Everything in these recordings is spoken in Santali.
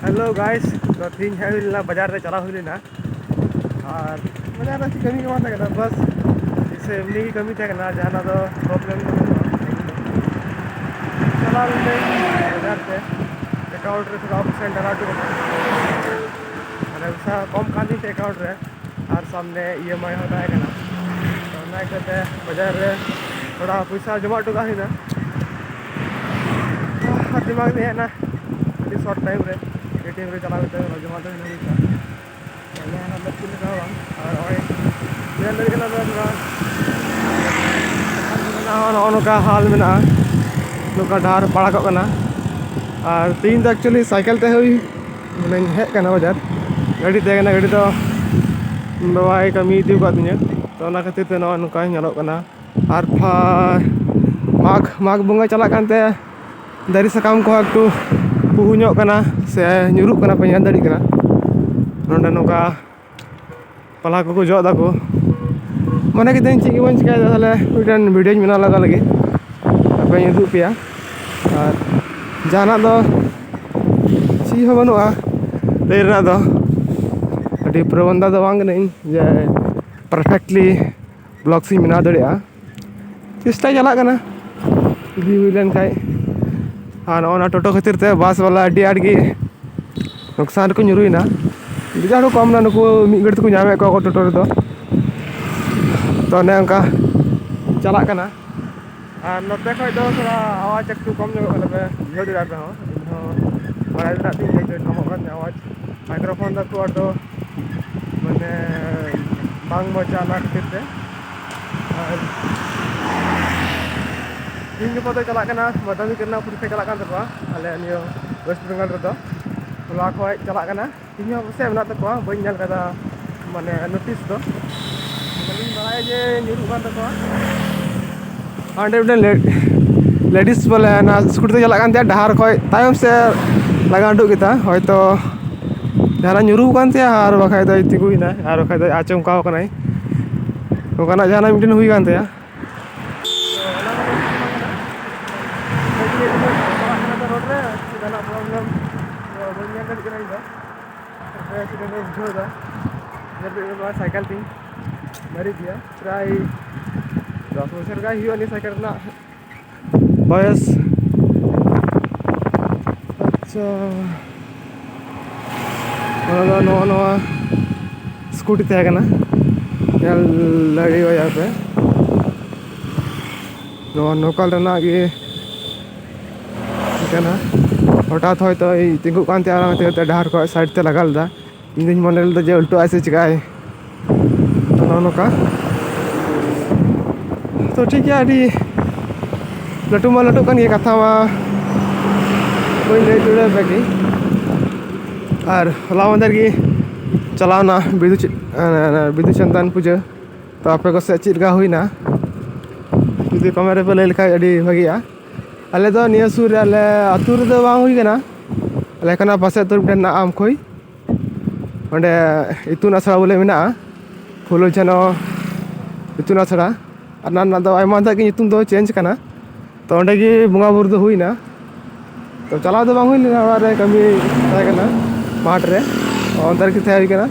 Hello guys. तो तीन है बाजार रे चला हुई लेना और बाजार रे कमी के माना करना बस इसे एमनी की कमी थे करना जहां दो प्रॉब्लम चला लेने बाजार से अकाउंट रे थोड़ा ऑप्शन डरा तो अरे उसा कम खाली थे अकाउंट रे और सामने ईएमआई होता है करना तो ना कहते बाजार रे थोड़ा पैसा जमा टुका ही ना दिमाग में है ना शॉर्ट टाइम रे एटीएम रे चला लेते हैं जमा तो नहीं था यहाँ हम लोग किन का और मेरा लड़के ना थोड़ा नौका हाल में ना नौका डार पड़ा करना और तीन तो एक्चुअली साइकिल ते हुई मैंने हेज करना बाजार गाड़ी तहना गाड़ी तो बाबाई कमी दी कादिया तो ना खातिर ते नौका ñelok करना और माघ बंगा चला कानते दारी साकाम को एकटू पुहु ñok kana se nyuruk kana pe nyadari kana नोंडे नौका पला को जो दाको मने के दिन चिक बन चिका ताले मिटन वीडियो बना लगा लगे पे उदुग पेया और जाना दो ची हो बनुआ लय रना दो अडी प्रबंधा दो बांग नहीं जे परफेक्टली ब्लॉग सी बना दड़िया चेष्टा चला कना इदी हुई लेन खाय और ओना टोटो खातिर ते बस वाला अडी आडगी नुकसान को nyuruina बिजाड़ो कम ना नुको मिगड़ को नामे को टोटो रे तो ने उनका चला कना और नोते खय दो थोड़ा आवाज एकटू कम जो पे बुझो दिरा पे हो बड़ा दिना ती जे कम कन आवाज माइक्रोफोन दा को तो माने बांग मचा ना खातिर ते और दिन के पता चला कना मदमी करना पुलिस चला कान तको आले नियो वेस्ट बंगाल रे दो ला को चला कना ᱤᱧ ᱦᱚᱸ ᱯᱟᱥᱮᱡ ᱢᱮᱱᱟᱜ ᱛᱟᱠᱚᱣᱟ ᱵᱟᱹᱧ ᱧᱮᱞ ᱠᱟᱫᱟ ᱢᱟᱱᱮ ᱱᱳᱴᱤᱥ ᱫᱚ ᱵᱟᱹᱞᱤᱧ ᱵᱟᱲᱟᱭᱟ ᱡᱮ ᱧᱩᱨᱩᱜ ᱠᱟᱱ ᱛᱟᱠᱚᱣᱟ ᱚᱸᱰᱮ ᱢᱤᱫᱴᱮᱱ ᱞᱮᱰᱤᱥ ᱵᱚᱞᱮ ᱚᱱᱟ ᱥᱠᱩᱴᱤ ᱛᱮ ᱪᱟᱞᱟᱜ ᱠᱟᱱ ᱛᱟᱦᱮᱸᱫ ᱰᱟᱦᱟᱨ ᱠᱷᱚᱡ ᱛᱟᱭᱚᱢ ᱥᱮ ᱞᱟᱜᱟ ᱩᱰᱩᱠ ᱠᱮᱫᱟ ᱦᱚᱭᱛᱚ ᱡᱟᱦᱟᱱᱟᱜ ᱧᱩᱨᱩ ᱠᱟᱱ ᱛᱟᱭᱟ ᱟᱨ ᱵᱟᱠᱷᱟᱡ ᱫᱚᱭ ᱛᱤᱸᱜᱩᱭᱮᱱᱟ ᱟᱨ ᱵᱟᱠᱷᱟᱡ ᱫᱚ ᱟᱪᱚᱢᱠᱟᱣ ᱠᱟᱱᱟᱭ ᱚᱱᱠᱟᱱᱟᱜ ᱡᱟᱦᱟᱱᱟᱜ ᱢᱤᱫᱴᱮᱱ ᱦᱩᱭ ᱠᱟᱱ ᱛᱟᱭᱟ रोड रे जहां प्रॉब्लम बन गया कड़ी कना इधर एक्सीडेंट बुझा जब साइकिल थी मरी दिया प्राय 10 बছর का ही वाली साइकिल ना बयस अच्छा नो स्कूटी तहना लड़ी यहाँ पे नोकल हठात हयतो तिंगु कान डहार को साइड ते लगा लेदा इन मन जे उल्टो ऐसे चिकाय नौका तो ठीक है अभी लटू मा लटू कान कथा मा कोई लय जुड़े बेगी और हला मंदर की चलावना बिदु चंदन पूजा तो आपे को से चिलका हुईना जुदी कमेंट पे लय लिखा अभी भागिया अले दो निया सुर अले अतुर दो बांग हुई कना अले कना पासे तो मिटन आम खोई ओंडे इतुन आसड़ा बोले मेना फुलो जनो इतुन आसड़ा अना ना दो आयमा दा की इतुन दो चेंज कना तो ओंडे की बुंगा बुर दो हुईना तो चला दो बांग हुई लेना और कमी ताय कना माठ रे अंदर की तैयारी कना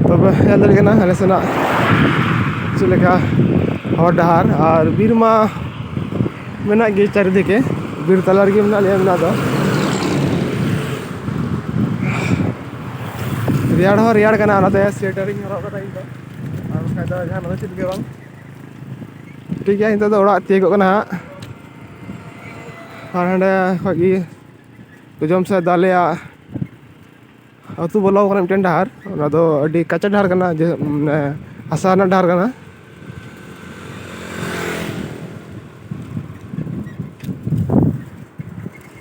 तो हेल कना अले सेना चलेका हर डहार और बीरमा मेना गे चारिदिके बीर तला रे मेना लिया मेना दो रियाड़ हो रियाड़ कना ओनाते स्वेटरिंग हरक कदा इन दो और बखा दो जहां न चित गे बांग ठीक है इन तो ओड़ा तियगो कना और हंडे खगी तुजम से दालिया अतु बोलो कना मिटन डहार ओना दो अडी कच्चा डहार कना जे हासा ना डहार कना